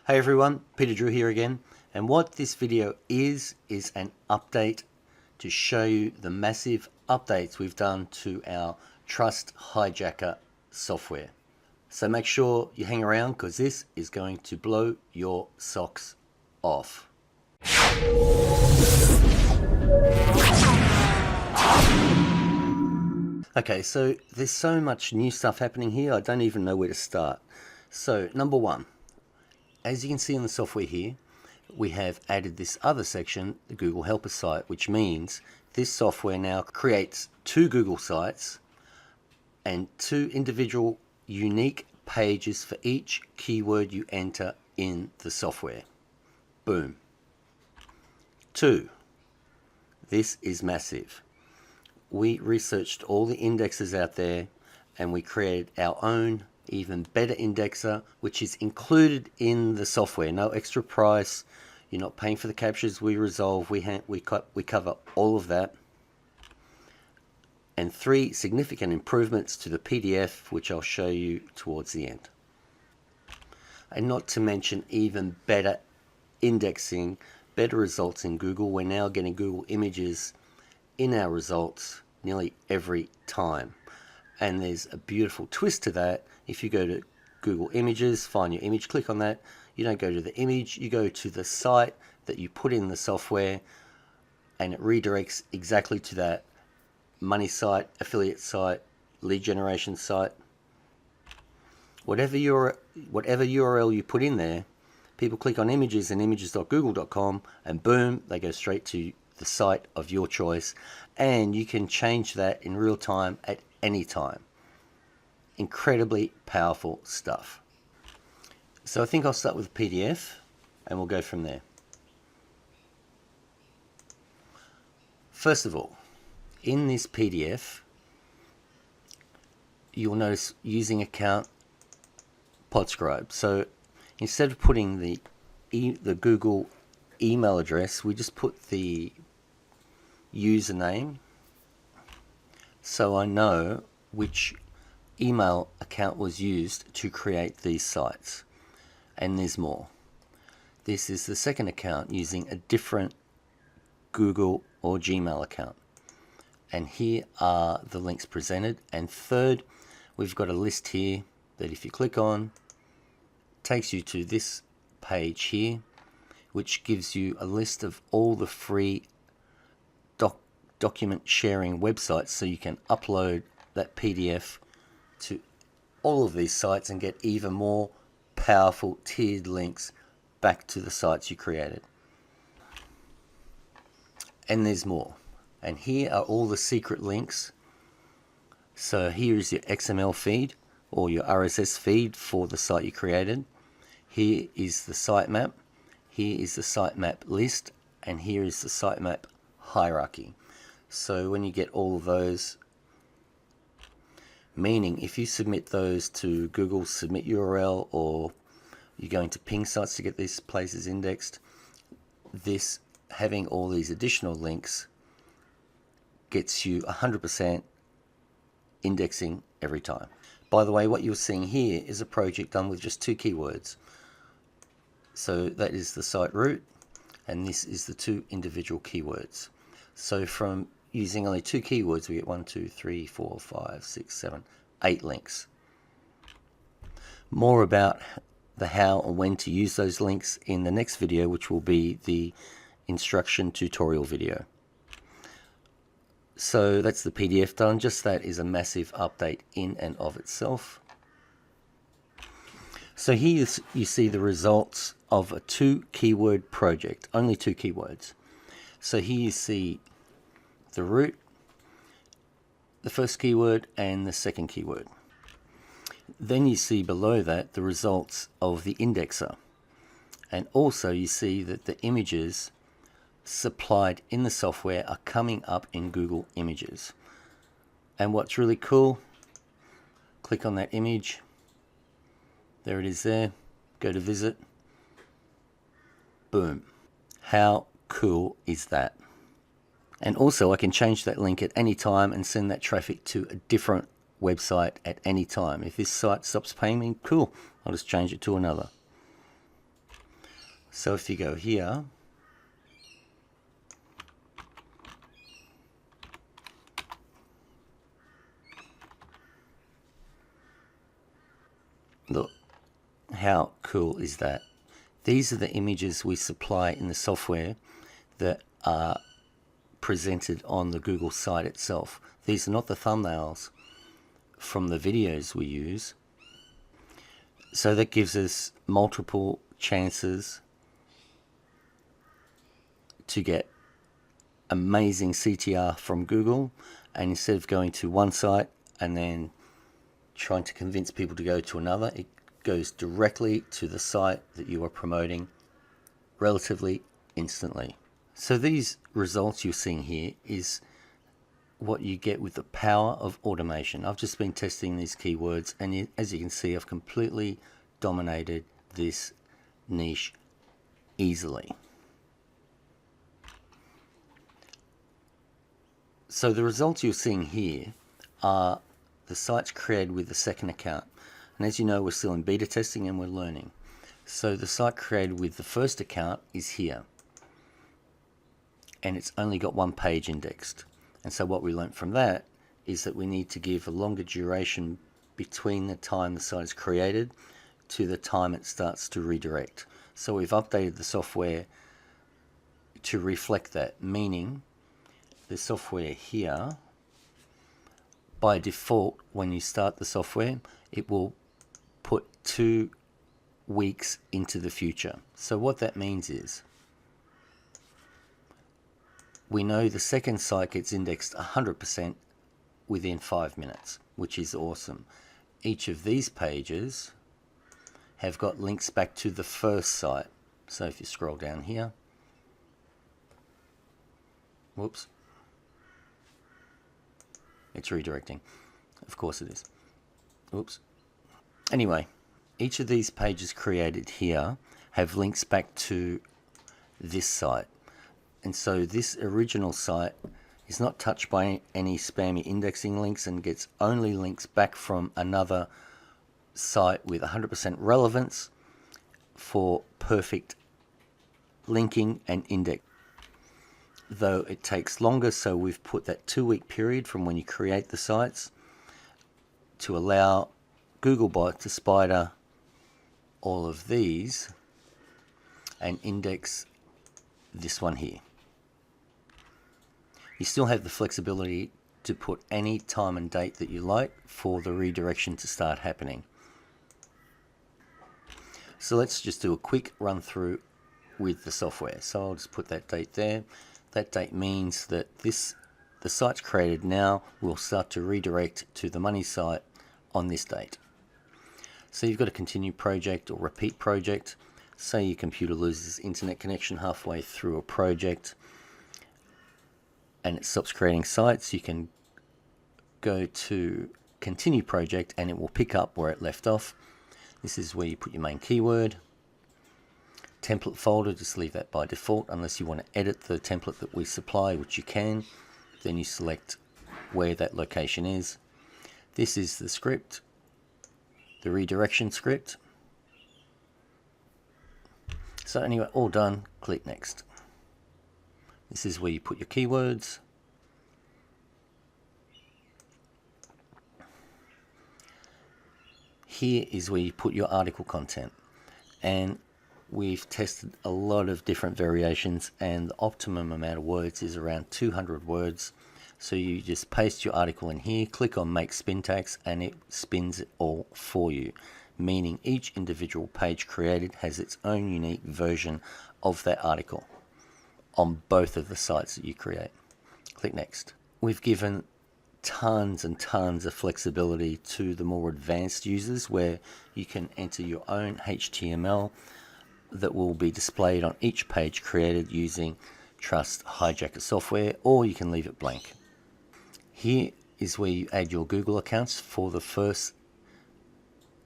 Hey everyone, Peter Drew here again, and what this video is an update to show you the massive updates we've done to our Trust HiJacker software. So make sure you hang around because this is going to blow your socks off. Okay, so there's so much new stuff happening here, I don't even know where to start. So number one, as you can see in the software here, we have added this other section, the Google Helper site, which means this software now creates two Google sites and two individual unique pages for each keyword you enter in the software. Boom. Two, this is massive. We researched all the indexes out there and we created our own even better indexer, which is included in the software. No extra price. You're not paying for the captures we resolve. We cover all of that. And three significant improvements to the PDF, which I'll show you towards the end. And not to mention even better indexing, better results in Google. We're now getting Google images in our results nearly every time. And there's a beautiful twist to that. If you go to Google Images, find your image, click on that. You don't go to the image, you go to the site that you put in the software, and it redirects exactly to that money site, affiliate site, lead generation site. Whatever URL you put in there, people click on images and images.google.com, and boom, they go straight to the site of your choice, and you can change that in real time at any time. Incredibly powerful stuff. So I think I'll start with the PDF and we'll go from there. First of all, in this PDF, you'll notice using account Podscribe. So instead of putting the Google email address, we just put the username, so I know which email account was used to create these sites. And there's more. This is the second account using a different Google or Gmail account. And here are the links presented. And third, we've got a list here that if you click on, takes you to this page here, which gives you a list of all the free document sharing websites, so you can upload that PDF to all of these sites and get even more powerful tiered links back to the sites you created. And there's more. And here are all the secret links. So here is your XML feed or your RSS feed for the site you created. Here is the sitemap. Here is the sitemap list. And here is the sitemap hierarchy. So when you get all of those, meaning if you submit those to Google Submit URL or you're going to ping sites to get these places indexed, this having all these additional links gets you 100% indexing every time. By the way, what you're seeing here is a project done with just two keywords. So that is the site root, and this is the two individual keywords. So from using only two keywords, we get 1, 2, 3, 4, 5, 6, 7, 8 links. More about the how and when to use those links in the next video, which will be the instruction tutorial video. So that's the PDF done. Just that is a massive update in and of itself. So here you see the results of a 2 keyword project, only 2 keywords. So here you see the root, the first keyword, and the second keyword. Then you see below that the results of the indexer. And also you see that the images supplied in the software are coming up in Google Images. And what's really cool, click on that image. There it is there. Go to visit. Boom. How cool is that? And also I can change that link at any time and send that traffic to a different website at any time. If this site stops paying me, cool, I'll just change it to another. So if you go here, look, how cool is that? These are the images we supply in the software that are presented on the Google site itself. These are not the thumbnails from the videos we use. So that gives us multiple chances to get amazing CTR from Google, and instead of going to one site and then trying to convince people to go to another, it goes directly to the site that you are promoting relatively instantly. So these results you're seeing here is what you get with the power of automation. I've just been testing these keywords, and as you can see, I've completely dominated this niche easily. So the results you're seeing here are the sites created with the second account. And as you know, we're still in beta testing and we're learning. So the site created with the first account is here. And it's only got one page indexed. And so what we learned from that is that we need to give a longer duration between the time the site is created to the time it starts to redirect. So we've updated the software to reflect that, meaning the software here, by default, when you start the software, it will put 2 weeks into the future. So what that means is, we know the second site gets indexed 100% within 5 minutes, which is awesome. Each of these pages have got links back to the first site. So if you scroll down here, whoops, it's redirecting. Of course it is. Oops. Anyway, each of these pages created here have links back to this site. And so this original site is not touched by any spammy indexing links and gets only links back from another site with 100% relevance for perfect linking and index. Though it takes longer, so we've put that 2-week period from when you create the sites to allow Googlebot to spider all of these and index this one here. You still have the flexibility to put any time and date that you like for the redirection to start happening. So let's just do a quick run through with the software. So I'll just put that date there. That date means that the site's created now will start to redirect to the money site on this date. So you've got a continue project or repeat project. Say your computer loses internet connection halfway through a project and it stops creating sites, you can go to continue project and it will pick up where it left off. This is where you put your main keyword. Template folder, just leave that by default unless you want to edit the template that we supply, which you can. Then you select where that location is. This is the script, the redirection script. So anyway, all done, click next. This is where you put your keywords. Here is where you put your article content. And we've tested a lot of different variations, and the optimum amount of words is around 200 words. So you just paste your article in here, click on make spin tags, and it spins it all for you, meaning each individual page created has its own unique version of that article on both of the sites that you create. Click next. We've given tons and tons of flexibility to the more advanced users, where you can enter your own HTML that will be displayed on each page created using Trust HiJacker software, or you can leave it blank. Here is where you add your Google accounts for the first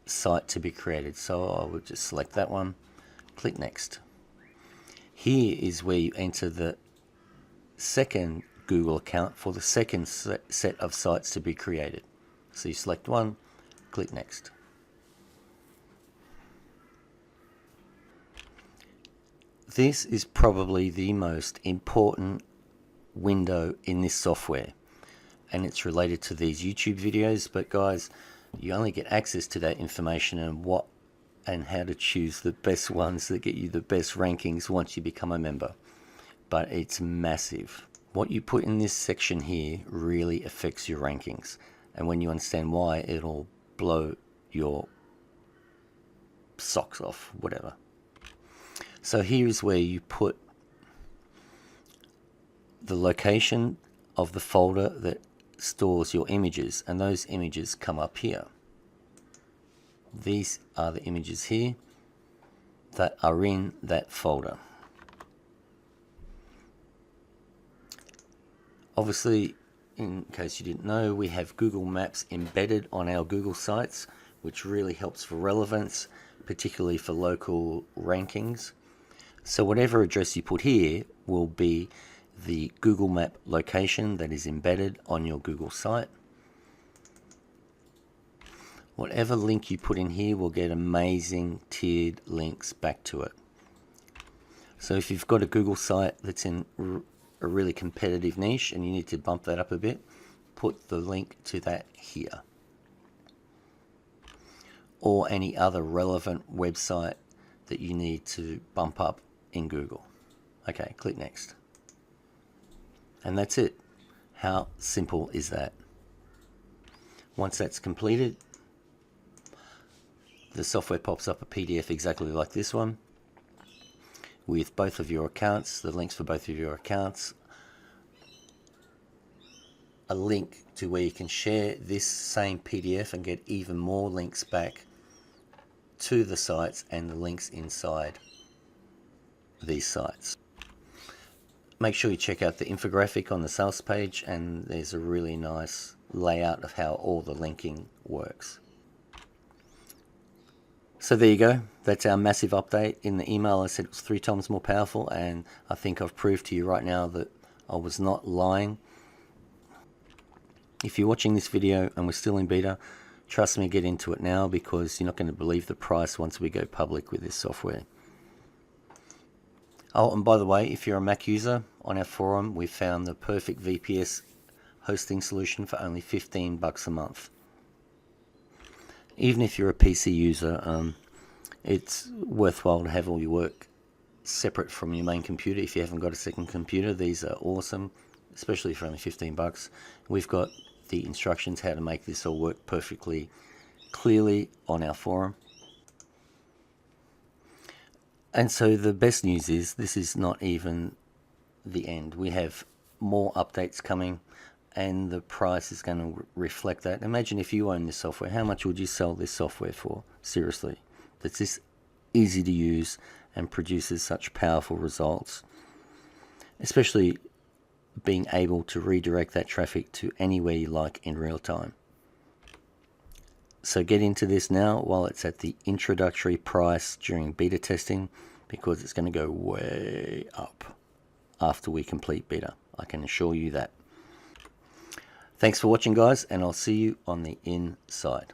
site to be created. So I would just select that one, click next. Here is where you enter the second Google account for the second set of sites to be created. So you select one, click next. This is probably the most important window in this software, and it's related to these YouTube videos. But guys, you only get access to that information and how to choose the best ones that get you the best rankings once you become a member. But it's massive. What you put in this section here really affects your rankings, and when you understand why, it'll blow your socks off, whatever. So here is where you put the location of the folder that stores your images, and those images come up here. These are the images here that are in that folder. Obviously, in case you didn't know, we have Google Maps embedded on our Google sites, which really helps for relevance, particularly for local rankings. So whatever address you put here will be the Google Map location that is embedded on your Google site. Whatever link you put in here will get amazing tiered links back to it. So if you've got a Google site that's in a really competitive niche and you need to bump that up a bit, put the link to that here. Or any other relevant website that you need to bump up in Google. Okay, click next. And that's it. How simple is that? Once that's completed, the software pops up a PDF exactly like this one, with both of your accounts, the links for both of your accounts, a link to where you can share this same PDF and get even more links back to the sites and the links inside these sites. Make sure you check out the infographic on the sales page, and there's a really nice layout of how all the linking works. So there you go. That's our massive update. In the email I said it was 3 times more powerful, and I think I've proved to you right now that I was not lying. If you're watching this video and we're still in beta, trust me, get into it now, because you're not going to believe the price once we go public with this software. Oh, and by the way, if you're a Mac user, on our forum we found the perfect VPS hosting solution for only $15 a month. Even if you're a PC user, it's worthwhile to have all your work separate from your main computer. If you haven't got a second computer, these are awesome, especially for only $15. We've got the instructions how to make this all work perfectly clearly on our forum. And so the best news is this is not even the end. We have more updates coming, and the price is going to reflect that. Imagine if you own this software, how much would you sell this software for? Seriously, that's this easy to use and produces such powerful results, especially being able to redirect that traffic to anywhere you like in real time. So get into this now while it's at the introductory price during beta testing, because it's going to go way up after we complete beta. I can assure you that. Thanks for watching, guys, and I'll see you on the inside.